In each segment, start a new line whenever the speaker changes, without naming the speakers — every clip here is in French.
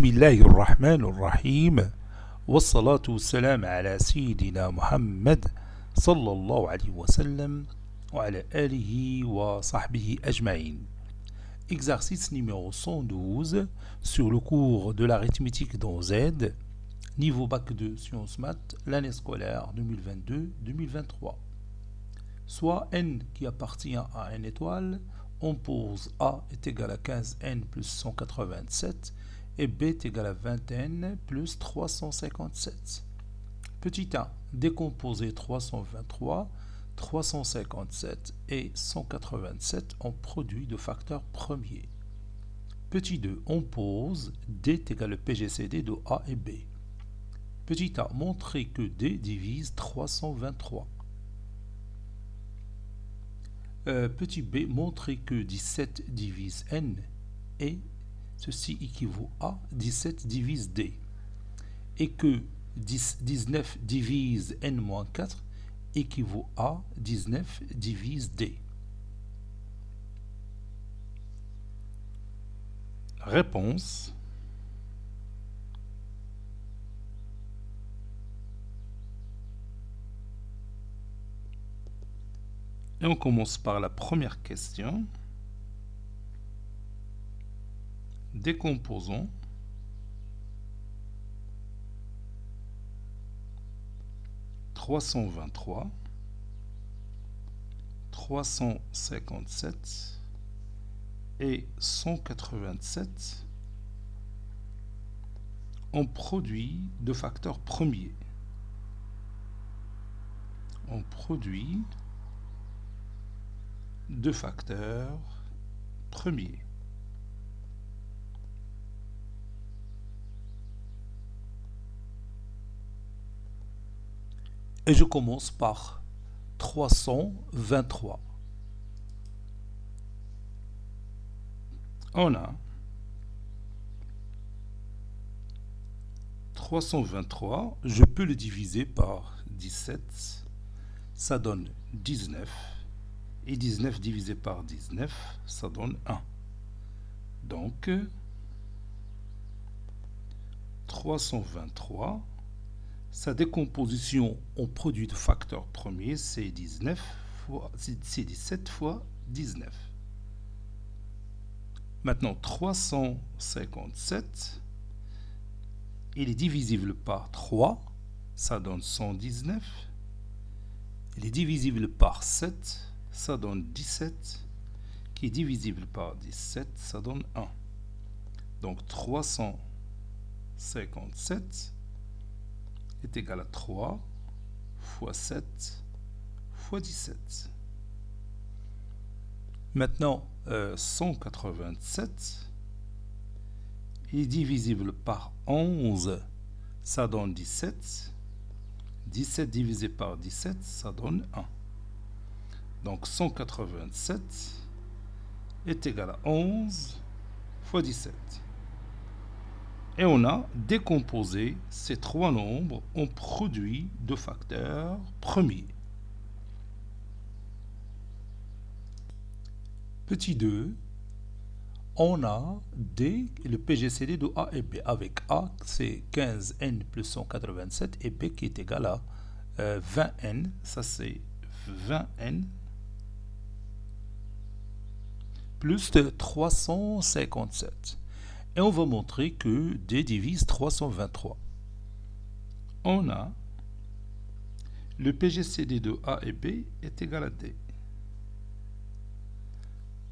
بسم الله الرحمن الرحيم والصلاة والسلام على سيدنا محمد صلى الله عليه وسلم وعلى آله وصحبه أجمعين. Exercice numéro 112 sur le cours de l'arithmétique dans Z, niveau bac de sciences maths, l'année scolaire 2022-2023. Soit n qui appartient à n étoile, on pose a est égal à 15n plus 187 et b est égal à 20n plus 357. Petit a, décomposer 323, 357 et 187 en produit de facteurs premiers. Petit 2, on pose d est égal à PGCD de a et b. Petit a, montrer que d divise 323. Petit b, montrer que 17 divise n et ceci équivaut à 17 divise d et que 19 divise n-4 équivaut à 19 divise d. Réponse. Et on commence par la première question. Décomposons 323, 357 et 187 en produit de facteurs premiers. En produit de facteurs premiers. Et je commence par 323. On a 323, je peux le diviser par 17, ça donne 19. Et 19 divisé par 19, ça donne 1. Donc, 323, sa décomposition en produit de facteurs premiers, c'est 17 fois 19. Maintenant, 357, il est divisible par 3, ça donne 119. Il est divisible par 7, ça donne 17, qui est divisible par 17, ça donne 1. Donc 357 est égal à 3 fois 7 fois 17. Maintenant, 187 est divisible par 11, ça donne 17. 17 divisé par 17, ça donne 1. Donc 187 est égal à 11 fois 17. Et on a décomposé ces trois nombres en produits de facteurs premiers. Petit 2, on a D, le PGCD de A et B. Avec A, c'est 15n plus 187 et B qui est égal à 20n. Ça, c'est 20n plus de 357. Et on va montrer que D divise 323. On a le PGCD de A et B est égal à D.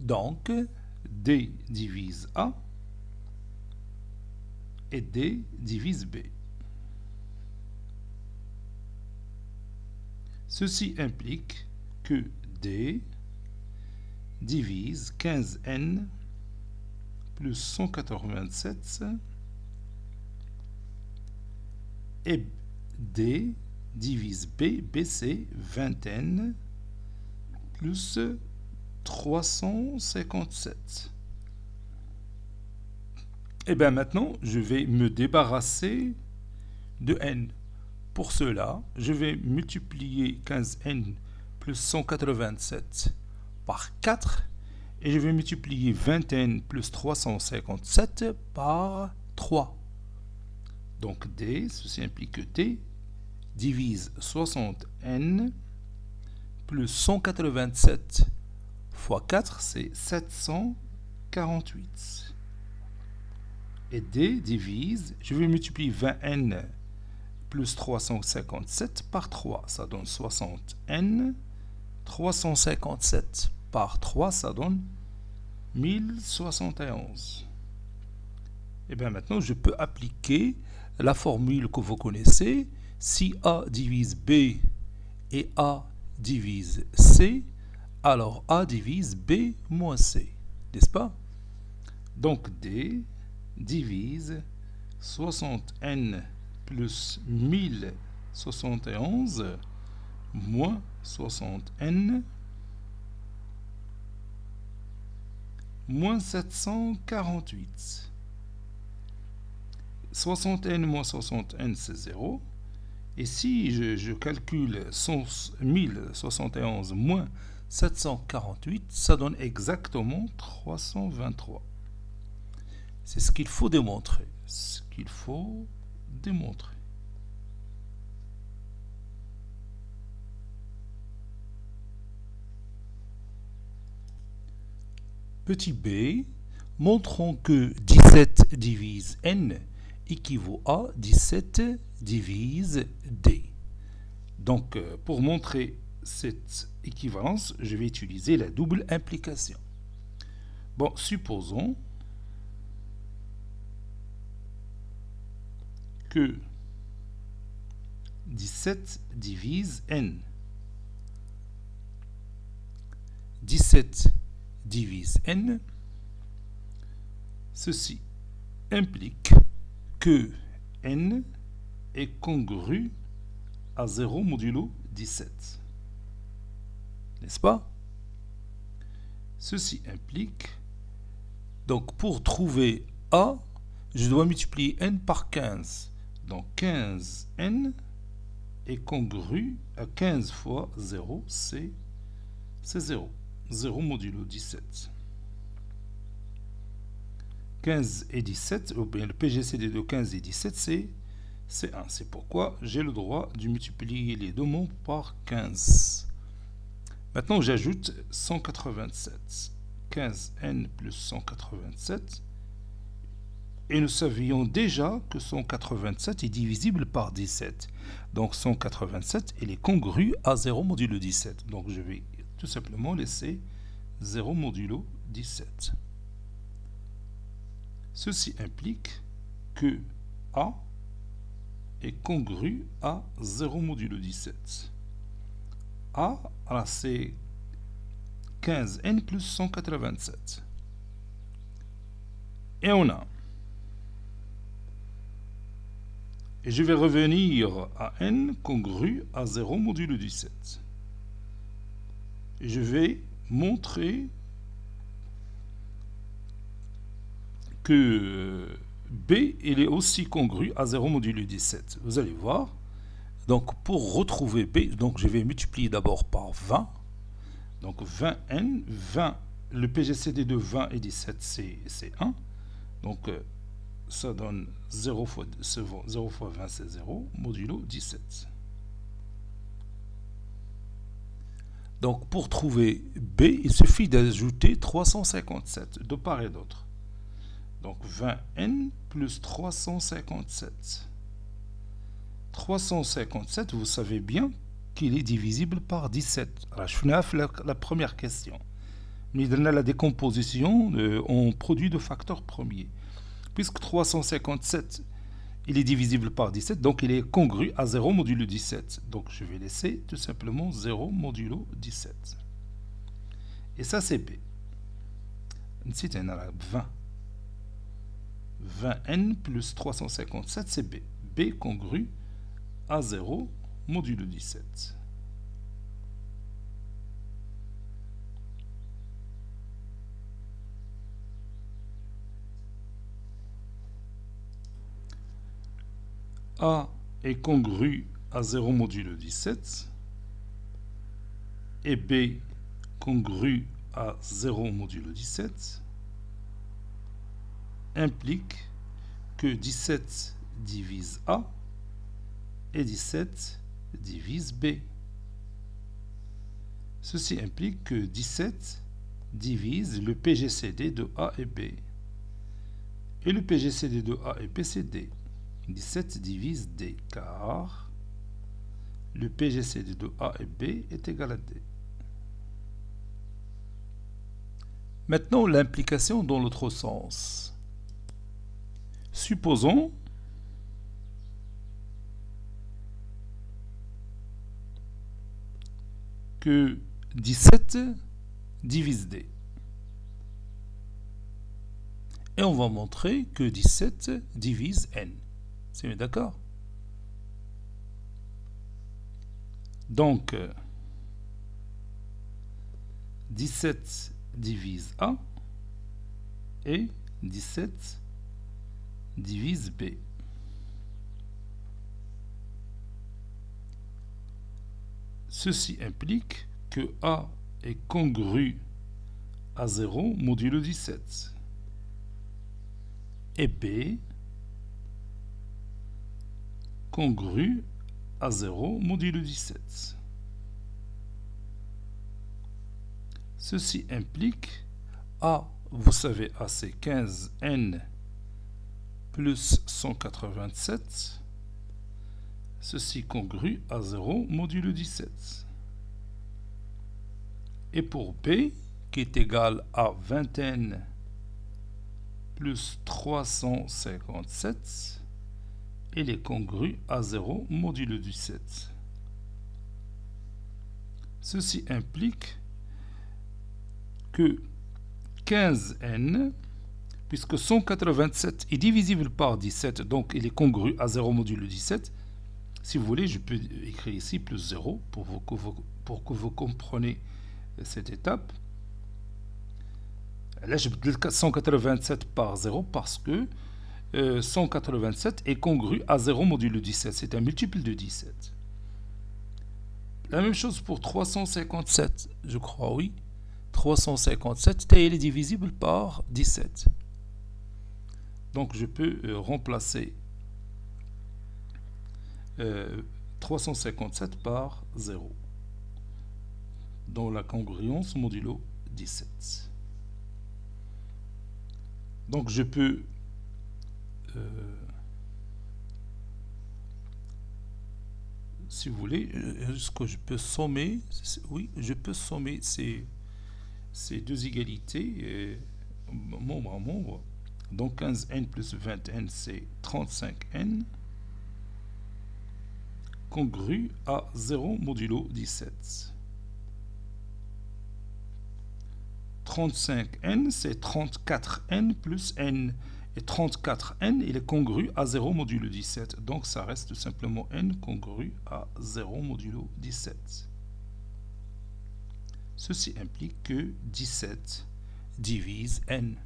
Donc, D divise A et D divise B. Ceci implique que D divise 15n plus 187 et D divise B, B c'est 20n plus 357. Et bien maintenant, je vais me débarrasser de n. Pour cela, je vais multiplier 15n plus 187 par 4 et je vais multiplier 20n plus 357 par 3. Donc D, ceci implique que D divise 60n plus 187 fois 4, c'est 748. Et D divise, je vais multiplier 20n plus 357 par 3, ça donne 60n. 357 par 3, ça donne 1071. Et bien maintenant, je peux appliquer la formule que vous connaissez. Si A divise B et A divise C, alors A divise B moins C. N'est-ce pas? Donc D divise 60n plus 1071 moins 60n moins 748. 60n moins 60n, c'est 0. Et si je calcule 1071 moins 748, ça donne exactement 323. C'est ce qu'il faut démontrer. Ce qu'il faut démontrer. Petit b, montrons que 17 divise n équivaut à 17 divise d. Donc, pour montrer cette équivalence, je vais utiliser la double implication. Bon, supposons que 17 divise n. 17 divise n. Ceci implique que n est congru à 0 modulo 17. N'est-ce pas? Ceci implique, donc pour trouver A, je dois multiplier n par 15. Donc 15n est congru à 15 fois 0, c'est 0. 0 modulo 17. 15 et 17, ou bien le PGCD de 15 et 17, c'est 1. C'est pourquoi j'ai le droit de multiplier les deux mots par 15. Maintenant, j'ajoute 187. 15n plus 187. Et nous savions déjà que 187 est divisible par 17. Donc 187, il est congru à 0 modulo 17. Donc je vais tout simplement laisser 0 modulo 17. Ceci implique que A est congru à 0 modulo 17. A, c'est 15n plus 187. Et on a. Et je vais revenir à n congru à 0 modulo 17. Je vais montrer que B il est aussi congru à 0 modulo 17. Vous allez voir. Donc pour retrouver B, donc je vais multiplier d'abord par 20. Donc 20n, 20, le PGCD de 20 et 17 c'est 1. Donc ça donne 0 fois 20 c'est 0, modulo 17. Donc pour trouver B, il suffit d'ajouter 357 de part et d'autre. Donc 20n plus 357. 357, vous savez bien qu'il est divisible par 17. Alors, je finis la première question. Mais il a la décomposition en produit de facteurs premiers. Puisque 357, il est divisible par 17, donc il est congru à 0 modulo 17. Donc je vais laisser tout simplement 0 modulo 17. Et ça c'est B. Ensuite, on a 20. 20n plus 357, c'est B. B congru à 0 modulo 17. A est congru à 0 modulo 17 et B congru à 0 modulo 17 implique que 17 divise A et 17 divise B. Ceci implique que 17 divise le PGCD de A et B. Et le PGCD de A et B, c'est D. 17 divise D, car le PGCD de A et B est égal à D. Maintenant, l'implication dans l'autre sens. Supposons que 17 divise D. Et on va montrer que 17 divise N. C'est bien d'accord? Donc, 17 divise A et 17 divise B. Ceci implique que A est congru à 0 modulo 17 et B congru à 0 modulo 17. Ceci implique A, vous savez, A c'est 15N plus 187. Ceci congru à 0 modulo 17. Et pour B, qui est égal à 20N plus 357, il est congru à 0 modulo 17. Ceci implique que 15N, puisque 187 est divisible par 17, donc il est congru à 0 modulo 17. Si vous voulez, je peux écrire ici plus 0 pour que vous compreniez cette étape. Là, je peux 187 par 0 parce que 187 est congru à 0 modulo 17. C'est un multiple de 17. La même chose pour 357, je crois, oui. 357, il est divisible par 17. Donc, je peux remplacer 357 par 0 dans la congruence modulo 17. Donc je peux si vous voulez, est-ce que je peux sommer? Oui, je peux sommer ces deux égalités membre à membre. Donc 15N plus 20N, c'est 35N congru à 0 modulo 17. 35N, c'est 34N plus N. Et 34N, il est congru à 0 modulo 17. Donc, ça reste tout simplement N congru à 0 modulo 17. Ceci implique que 17 divise N.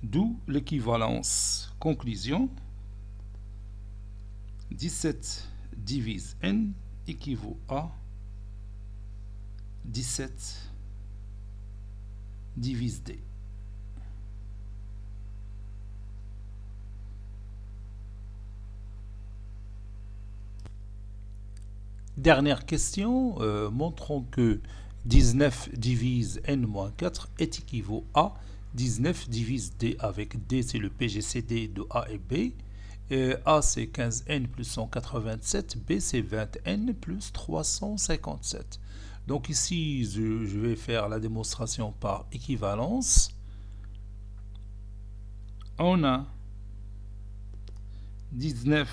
D'où l'équivalence. Conclusion. 17 divise N équivaut à 17 divise D. Dernière question, montrons que 19 divise N-4 est équivaut à 19 divise D, avec D c'est le PGCD de A et B. A c'est 15N plus 187, B c'est 20N plus 357. Donc ici, je vais faire la démonstration par équivalence. On a 19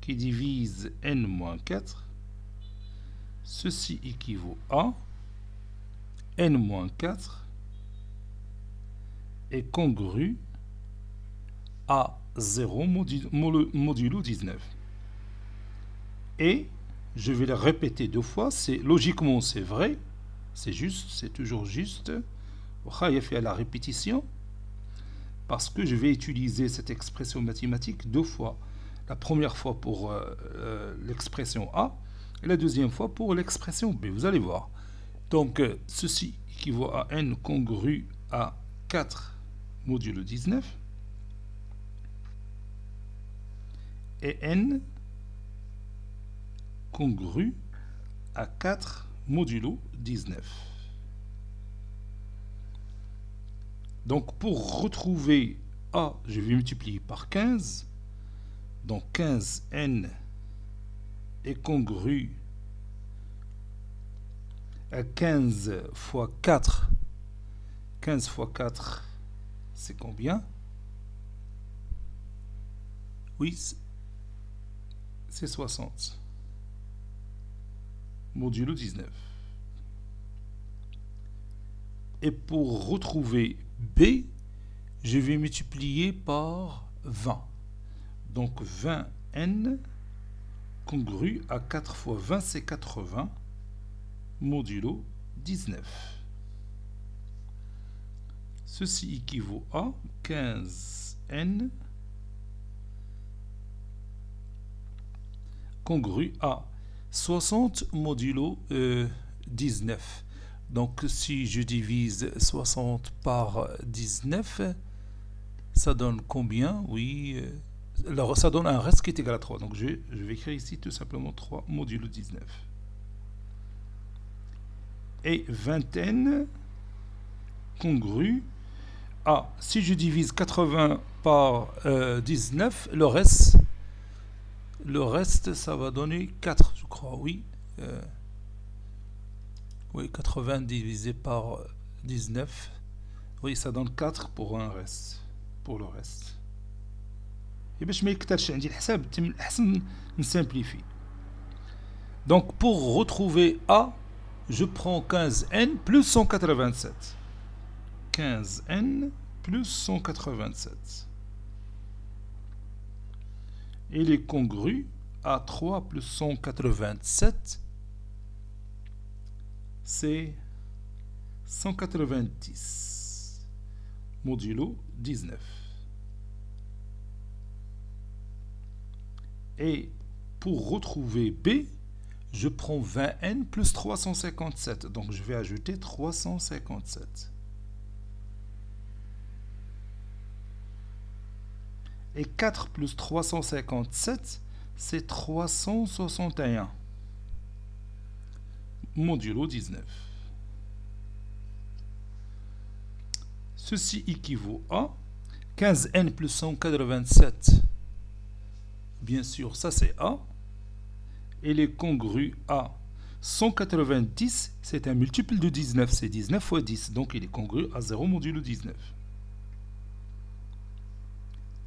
qui divise N-4. Ceci équivaut à N-4 est congru à 0 modulo 19. Et je vais le répéter deux fois. Logiquement, c'est vrai. C'est juste, c'est toujours juste. Il fait la répétition. Parce que je vais utiliser cette expression mathématique deux fois. La première fois pour l'expression A et la deuxième fois pour l'expression B. Vous allez voir. Donc, ceci équivaut à N congru à 4 modulo 19 et n congru à 4 modulo 19. Donc pour retrouver A, je vais multiplier par 15. Donc 15n est congru à 15 fois 4. 15 fois 4, c'est combien? Oui, c'est 60. Modulo 19. Et pour retrouver B, je vais multiplier par 20. Donc 20n congru à 4 fois 20, c'est 80, modulo 19. Ceci équivaut à 15n congru à 60 modulo 19. Donc si je divise 60 par 19, ça donne combien? Oui, alors ça donne un reste qui est égal à 3. Donc je vais écrire ici tout simplement 3 modulo 19. Et 20n congru à, si je divise 80 par 19, le reste, ça va donner 4, je crois, oui. Oui, 80 divisé par 19. Oui, ça donne 4 pour un reste. Pour le reste. Et bien, je mets simplifie. Donc, pour retrouver A, je prends 15n plus 187. 15n plus 187. Il est congru à 3 plus 187, c'est 190, modulo 19. Et pour retrouver B, je prends 20n plus 357, donc je vais ajouter 357. Et 4 plus 357, c'est 361. Modulo 19. Ceci équivaut à 15n plus 187. Bien sûr, ça c'est A. Et les congru à 190, c'est un multiple de 19. C'est 19 fois 10. Donc il est congru à 0 modulo 19.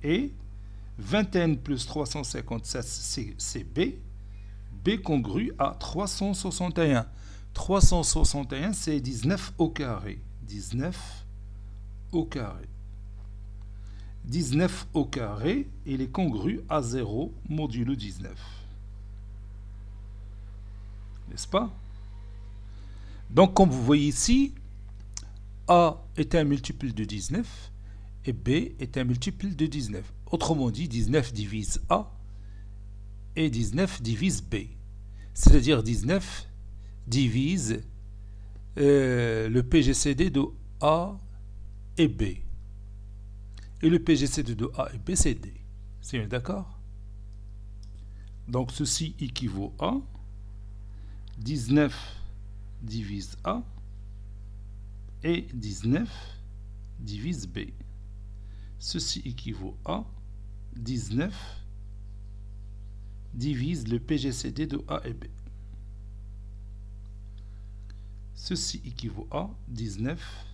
Et 20n plus 357, c'est B. B congru à 361. 361, c'est 19 au carré. 19 au carré. 19 au carré, il est congru à 0 modulo 19. N'est-ce pas? Donc, comme vous voyez ici, A est un multiple de 19 et B est un multiple de 19. Autrement dit, 19 divise A et 19 divise B. C'est-à-dire 19 divise le PGCD de A et B. Et le PGCD de A et B, c'est D. C'est bien d'accord? Donc ceci équivaut à 19 divise A et 19 divise B. Ceci équivaut à 19 divise le PGCD de A et B. Ceci équivaut à 19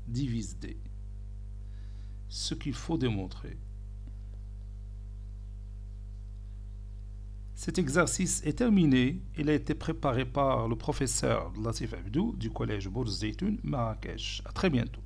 divise D. Ce qu'il faut démontrer. Cet exercice est terminé. Il a été préparé par le professeur Latif Abdou du collège Bourz Zeytoun, Marrakech. À très bientôt.